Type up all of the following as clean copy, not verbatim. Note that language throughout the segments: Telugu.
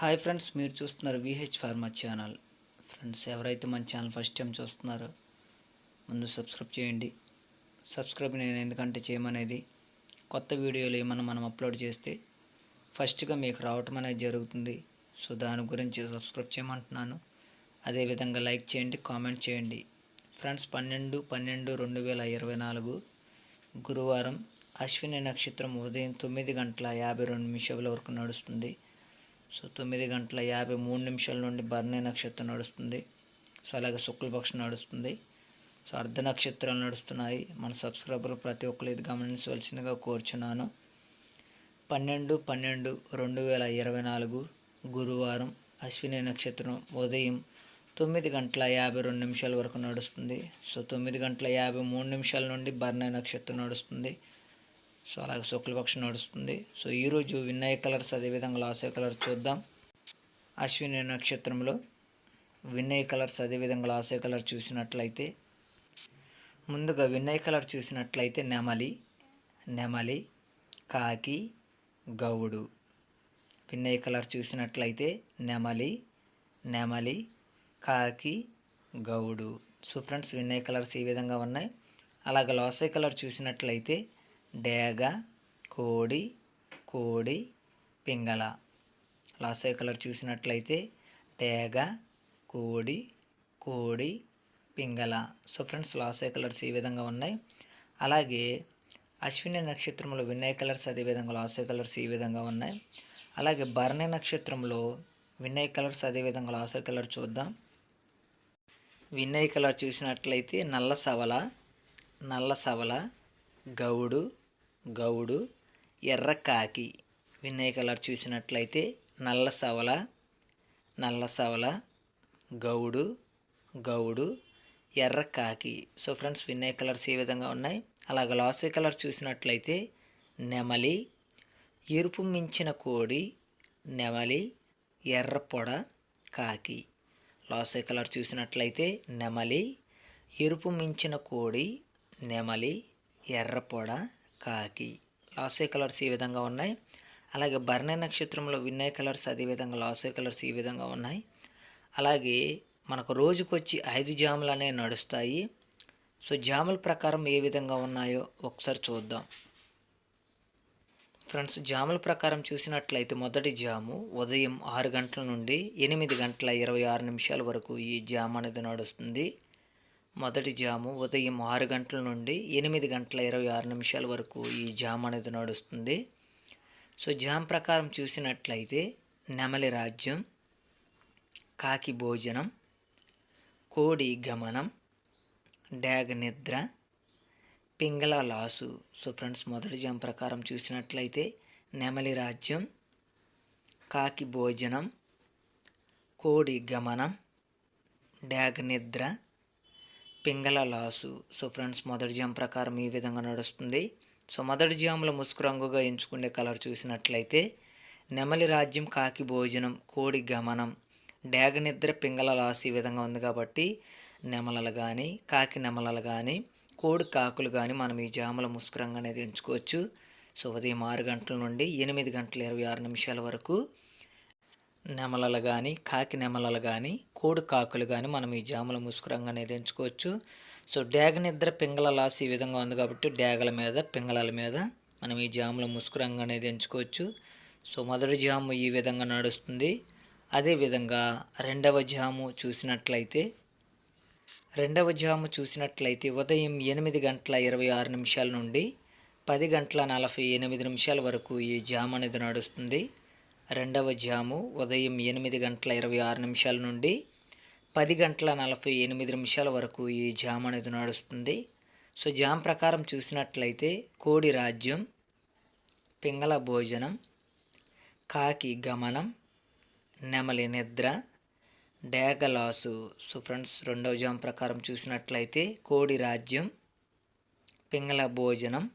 హాయ్ ఫ్రెండ్స్, మీరు చూస్తున్నారు విహెచ్ ఫార్మా ఛానల్. ఫ్రెండ్స్, ఎవరైతే మన ఛానల్ ఫస్ట్ టైం చూస్తున్నారో ముందు సబ్స్క్రైబ్ చేయండి. సబ్స్క్రైబ్ నేను ఎందుకంటే చేయమనేది కొత్త వీడియోలు ఏమన్నా మనం అప్లోడ్ చేస్తే ఫస్ట్గా మీకు రావటం అనేది జరుగుతుంది. సో దాని గురించి సబ్స్క్రైబ్ చేయమంటున్నాను. అదేవిధంగా లైక్ చేయండి, కామెంట్ చేయండి. ఫ్రెండ్స్, 12/12/2024 గురువారం అశ్విని నక్షత్రం ఉదయం 9:52 వరకు నడుస్తుంది. సో 9:53 నుండి భరణి నక్షత్రం నడుస్తుంది. సో అలాగే శుక్లపక్షం నడుస్తుంది. సో అర్ధ నక్షత్రాలు నడుస్తున్నాయి. మన సబ్స్క్రైబర్లు ప్రతి ఒక్కరు ఇది గమనించవలసిందిగా కోరుచున్నాను. 12/12/2024 గురువారం అశ్విని నక్షత్రం ఉదయం 9:52 వరకు నడుస్తుంది. సో 9:53 నుండి భరణి నక్షత్రం నడుస్తుంది. సో అలాగే శుక్లపక్షం నడుస్తుంది. సో ఈరోజు విన్నయ్య కలర్స్ అదేవిధంగా లాసే కలర్ చూద్దాం. అశ్విని నక్షత్రంలో విన్నయ్య కలర్స్ అదేవిధంగా లాసే కలర్ చూసినట్లయితే, ముందుగా విన్నయ్య కలర్ చూసినట్లయితే నెమలి, కాకి, గౌడు. విన్నయ్య కలర్ చూసినట్లయితే నెమలి, కాకి, గౌడు. సో ఫ్రెండ్స్, విన్నయ్య కలర్స్ ఈ విధంగా ఉన్నాయి. అలాగే లాసే కలర్ చూసినట్లయితే డేగ, కోడి, పింగళ. లాసే కలర్ చూసినట్లయితే డేగ, కోడి, పింగళ. సో ఫ్రెండ్స్, లాసే కలర్స్ ఈ విధంగా ఉన్నాయి. అలాగే అశ్విని నక్షత్రంలో విన్నయ్య కలర్స్ అదేవిధంగా లాసే కలర్స్ ఈ విధంగా ఉన్నాయి. అలాగే భరణి నక్షత్రంలో విన్నయ్య కలర్స్ అదేవిధంగా లాసే కలర్ చూద్దాం. విన్నయ్య కలర్ చూసినట్లయితే నల్ల సవల, గౌడు, ఎర్ర కాకి. విన్నయ్య కలర్ చూసినట్లయితే నల్ల సవల, గౌడు, ఎర్ర కాకి. సో ఫ్రెండ్స్, విన్నయ్య కలర్స్ ఈ విధంగా ఉన్నాయి. అలాగే లాసే కలర్ చూసినట్లయితే నెమలి, ఎరుపు మించిన కోడి, నెమలి, ఎర్ర పొడ, కాకి. లాసే కలర్ చూసినట్లయితే నెమలి, ఎరుపు మించిన కోడి, నెమలి, ఎర్ర పొడ, కాకి. లాసే కలర్స్ ఈ విధంగా ఉన్నాయి. అలాగే భరణి నక్షత్రంలో విన్నయ్య కలర్స్ అదేవిధంగా లాసే కలర్స్ ఈ విధంగా ఉన్నాయి. అలాగే మనకు రోజుకొచ్చి 5 జాములు అనేవి నడుస్తాయి. సో జాముల ప్రకారం ఏ విధంగా ఉన్నాయో ఒకసారి చూద్దాం. ఫ్రెండ్స్, జాముల ప్రకారం చూసినట్లయితే మొదటి జాము ఉదయం 6 గంటల నుండి 8:26 వరకు ఈ జాము అనేది నడుస్తుంది. మొదటి జాము ఉదయం 6 గంటల నుండి 8:26 వరకు ఈ జామ్ అనేది నడుస్తుంది. సో జామ్ ప్రకారం చూసినట్లయితే నెమలి రాజ్యం, కాకి భోజనం, కోడి గమనం, డాగ్ నిద్ర, పింగళ లాసు. సో ఫ్రెండ్స్, మొదటి జామ్ ప్రకారం చూసినట్లయితే నెమలి రాజ్యం, కాకి భోజనం, కోడి గమనం, డాగ్ నిద్ర, పింగళ లాసు. సో ఫ్రెండ్స్, మొదటి జామ్ ప్రకారం ఈ విధంగా నడుస్తుంది. సో మొదటి జాములో ముసుగు రంగుగా ఎంచుకునే కలర్ చూసినట్లయితే నెమలి రాజ్యం, కాకి భోజనం, కోడి గమనం, డాగ నిద్ర, పింగళ లాసు ఈ విధంగా ఉంది. కాబట్టి నెమలలు కానీ, కాకి నెమలలు కానీ, కోడి కాకులు కానీ మనం ఈ జాముల ముసుగు రంగు అనేది ఎంచుకోవచ్చు. సో ఉదయం 6 గంటల నుండి 8:26 వరకు నెమలలు కానీ, కాకి నెమలలు కానీ, కోడి కాకులు కానీ మనం ఈ జాముల ముసుగు రంగు అనేది ఎంచుకోవచ్చు. సో డాగ నిద్ర, పింగళ లాస్ ఈ విధంగా ఉంది. కాబట్టి డాగల మీద, పింగళల మీద మనం ఈ జాముల ముసుగు రంగు అనేది ఎంచుకోవచ్చు. సో మొదటి జాము ఈ విధంగా నడుస్తుంది. అదేవిధంగా రెండవ జాము చూసినట్లయితే ఉదయం 8:26 నుండి 10:48 వరకు ఈ జాము అనేది నడుస్తుంది. రెండవ జాము ఉదయం 8:26 నుండి 10:48 వరకు ఈ జామ్ అనేది నడుస్తుంది. సో జామ్ ప్రకారం చూసినట్లయితే కోడి రాజ్యం, పింగళ భోజనం, కాకి గమనం, నెమలి నిద్ర, డాగ లాసు. సో ఫ్రెండ్స్, రెండవ జామ్ ప్రకారం చూసినట్లయితే కోడి రాజ్యం, పింగళ భోజనం,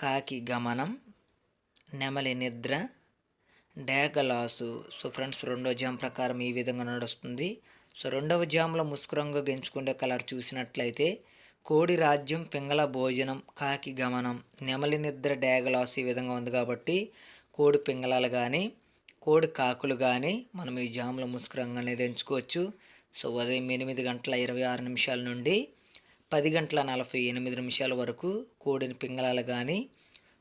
కాకి గమనం, నెమలి నిద్ర, డాగ లాసు. సో ఫ్రెండ్స్, రెండో జామ్ ప్రకారం ఈ విధంగా నడుస్తుంది. సో రెండవ జామ్లో ముసుగు రంగు ఎంచుకునే కలర్ చూసినట్లయితే కోడి రాజ్యం, పింగళ భోజనం, కాకి గమనం, నెమలి నిద్ర, డాగ లాసు ఈ విధంగా ఉంది. కాబట్టి కోడి పింగళాలు కానీ, కోడి కాకులు కానీ మనం ఈ జాముల ముసుకురంగు అనేది ఎంచుకోవచ్చు. సో ఉదయం 8:26 నుండి 10:48 వరకు కోడిని పింగళాలు కానీ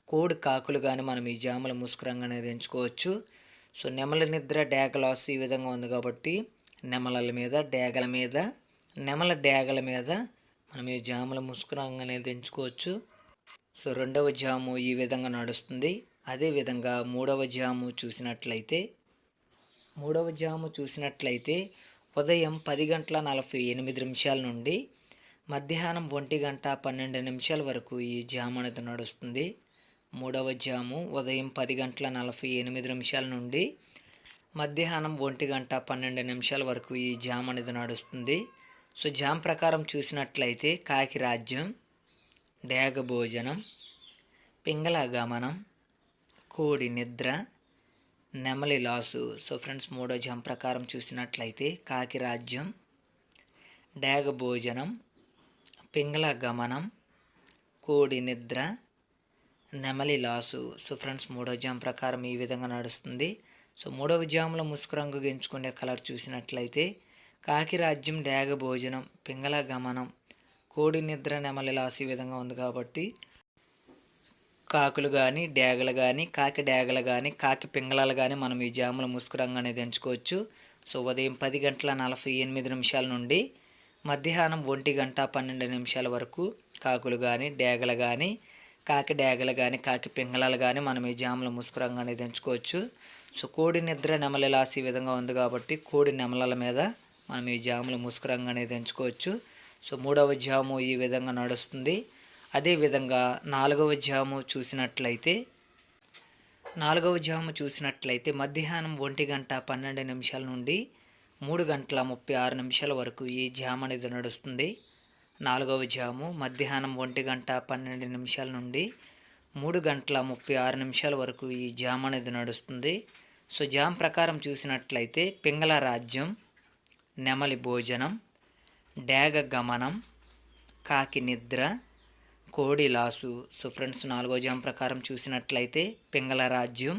కోడి కాకులు కానీ మనం ఈ జాముల ముసుకురంగు అనేది ఎంచుకోవచ్చు. సో నెమలి నిద్ర డేగ లాస్ ఈ విధంగా ఉంది కాబట్టి నెమల మీద డేగల మీద నెమల డేగల మీద మనం ఈ జాముల ముసుకురంగు అనేది ఎంచుకోవచ్చు. సో రెండవ జాము ఈ విధంగా నడుస్తుంది. అదేవిధంగా మూడవ జాము చూసినట్లయితే ఉదయం 10:48 నుండి మధ్యాహ్నం 1:12 వరకు ఈ జాము అనేది నడుస్తుంది. మూడవ జాము ఉదయం 10:48 నుండి మధ్యాహ్నం 1:12 వరకు ఈ జాము అనేది నడుస్తుంది. సో జామ్ ప్రకారం చూసినట్లయితే కాకి రాజ్యం, డేగ భోజనం, పింగళ గమనం, కోడి నిద్ర, నెమలి లాసు. సో ఫ్రెండ్స్, మూడో జామ్ ప్రకారం చూసినట్లయితే కాకి రాజ్యం, డేగ భోజనం, పింగళ గమనం, కోడి నిద్ర, నెమలి లాసు. సో ఫ్రెండ్స్, మూడో జామ్ ప్రకారం ఈ విధంగా నడుస్తుంది. సో మూడవ జాములో ముసుగు రంగు ఎంచుకునే కలర్ చూసినట్లయితే కాకి రాజ్యం, డేగ భోజనం, పింగళ గమనం, కోడి నిద్ర, నెమలి లాసు ఈ విధంగా ఉంది కాబట్టి కాకులు కానీ డేగలు కానీ కాకి డేగలు కానీ కాకి పింగళాలు కానీ మనం ఈ జాముల ముసుగు రంగు అనేది ఎంచుకోవచ్చు. సో ఉదయం 10:48 నుండి మధ్యాహ్నం 1:12 వరకు కాకులు కానీ డేగలు కానీ కాకి డేగలు కానీ కాకి పింగళాలు కానీ మనం ఈ జాముల ముసుగు రంగు అనేది ఎంచుకోవచ్చు. సో కోడి నిద్ర, నెమలి లాస్ ఈ విధంగా ఉంది కాబట్టి కోడి నెమలల మీద మనం ఈ జాముల ముసుగు రంగు అనేది ఎంచుకోవచ్చు. సో మూడవ జాము ఈ విధంగా నడుస్తుంది. అదేవిధంగా నాలుగవ జాము చూసినట్లయితే మధ్యాహ్నం 1:12 నుండి 3:36 వరకు ఈ జాము అనేది నడుస్తుంది. నాలుగవ జాము మధ్యాహ్నం 1:12 నుండి 3:36 వరకు ఈ జాము అనేది నడుస్తుంది. సో జామ్ ప్రకారం చూసినట్లయితే పింగళ రాజ్యం, నెమలి భోజనం, డేగ గమనం, కాకి నిద్ర, కోడి లాసు. సో ఫ్రెండ్స్, నాలుగో జామ్ ప్రకారం చూసినట్లయితే పింగళ రాజ్యం,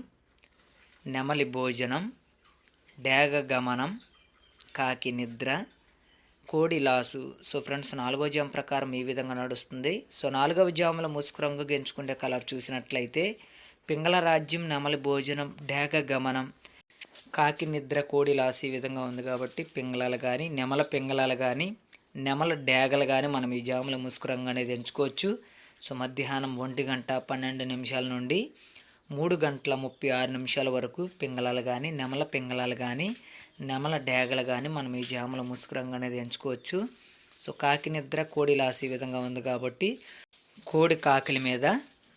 నెమలి భోజనం, డేగ గమనం, కాకి నిద్ర, కోడి లాసు. సో ఫ్రెండ్స్, నాలుగో జామ్ ప్రకారం ఈ విధంగా నడుస్తుంది. సో నాలుగవ జాముల ముసుగు రంగు ఎంచుకునే కలర్ చూసినట్లయితే పింగళ రాజ్యం, నెమలి భోజనం, డేగ గమనం, కాకి నిద్ర, కోడి లాసు ఈ విధంగా ఉంది కాబట్టి పింగళాలు కానీ నెమల పింగళాలు కానీ నెమల డేగలు కానీ మనం ఈ జాముల ముసుగు రంగు అనేది ఎంచుకోవచ్చు. సో మధ్యాహ్నం 1:12 నుండి 3:36 వరకు పింగళాలు కానీ నెమల పింగళాలు కానీ నెమల డేగలు కానీ మనం ఈ జాముల ముసుగు రంగు అనేది ఎంచుకోవచ్చు. సో కాకి నిద్ర, కోడి లాస్ ఈ విధంగా ఉంది కాబట్టి కోడి కాకిల మీద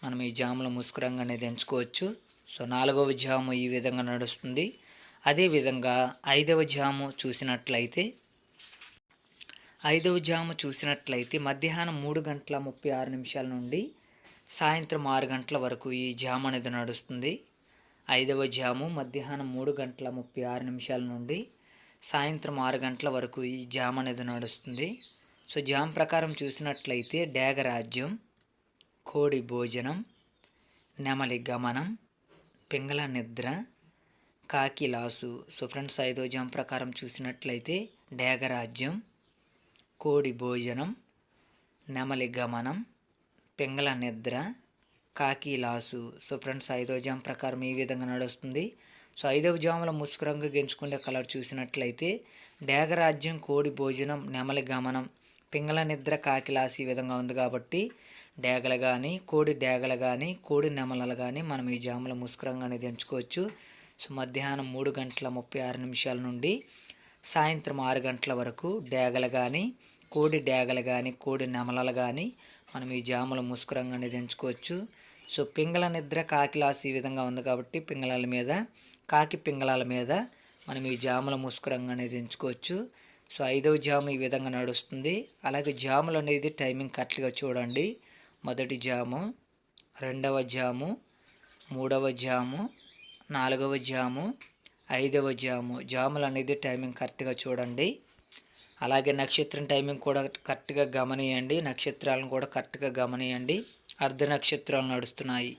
మనం ఈ జాముల ముసుగు రంగు అనేది ఎంచుకోవచ్చు. సో నాలుగవ జాము ఈ విధంగా నడుస్తుంది. అదేవిధంగా ఐదవ జాము చూసినట్లయితే మధ్యాహ్నం 3:36 నుండి సాయంత్రం 6 గంటల వరకు ఈ జాము అనేది నడుస్తుంది. ఐదవ జాము మధ్యాహ్నం 3:36 నుండి సాయంత్రం 6 గంటల వరకు ఈ జాము అనేది నడుస్తుంది. సో జామ్ ప్రకారం చూసినట్లయితే డేగ రాజ్యం, కోడి భోజనం, నెమలి గమనం, పింగళ నిద్ర, కాకి లాసు. సో ఫ్రెండ్స్, ఐదో జామ్ ప్రకారం చూసినట్లయితే డేగ రాజ్యం, కోడి భోజనం, నెమలి గమనం, పింగళ నిద్ర, కాకి లాసు. సో ఫ్రెండ్స్, ఐదో జామ్ ప్రకారం ఈ విధంగా నడుస్తుంది. సో ఐదవ జాముల ముసుగు రంగు ఎంచుకునే కలర్ చూసినట్లయితే డేగ రాజ్యం, కోడి భోజనం, నెమలి గమనం, పింగళ నిద్ర, కాకి లాసు ఈ విధంగా ఉంది కాబట్టి డేగలు కానీ కోడి డేగలు కానీ కోడి నెమలలు కానీ మనం ఈ జాముల ముసుగు రంగు అనేది ఎంచుకోవచ్చు. సో మధ్యాహ్నం 3:36 నుండి సాయంత్రం 6 గంటల వరకు డేగలు కానీ కోడి డేగలు కానీ కోడి నెమలలు కానీ మనం ఈ జాముల ముసుగు రంగు అనేది ఎంచుకోవచ్చు. సో పింగళ నిద్ర, కాకి లాస్ ఈ విధంగా ఉంది కాబట్టి పింగళాల మీద కాకి పింగళాల మీద మనం ఈ జాముల ముసుగు రంగు అనేది ఎంచుకోవచ్చు. సో ఐదవ జాము ఈ విధంగా నడుస్తుంది. అలాగే జాములు అనేది టైమింగ్ కరెక్ట్గా చూడండి. మొదటి జాము, రెండవ జాము, మూడవ జాము, నాలుగవ జాము, ఐదవ జాములు అనేది టైమింగ్ కరెక్ట్గా చూడండి. అలాగే నక్షత్రం టైమింగ్ కూడా కరెక్ట్గా గమనియండి. నక్షత్రాలను కూడా కరెక్ట్గా గమనియండి. అర్ధ నక్షత్రాలు నడుస్తున్నాయి.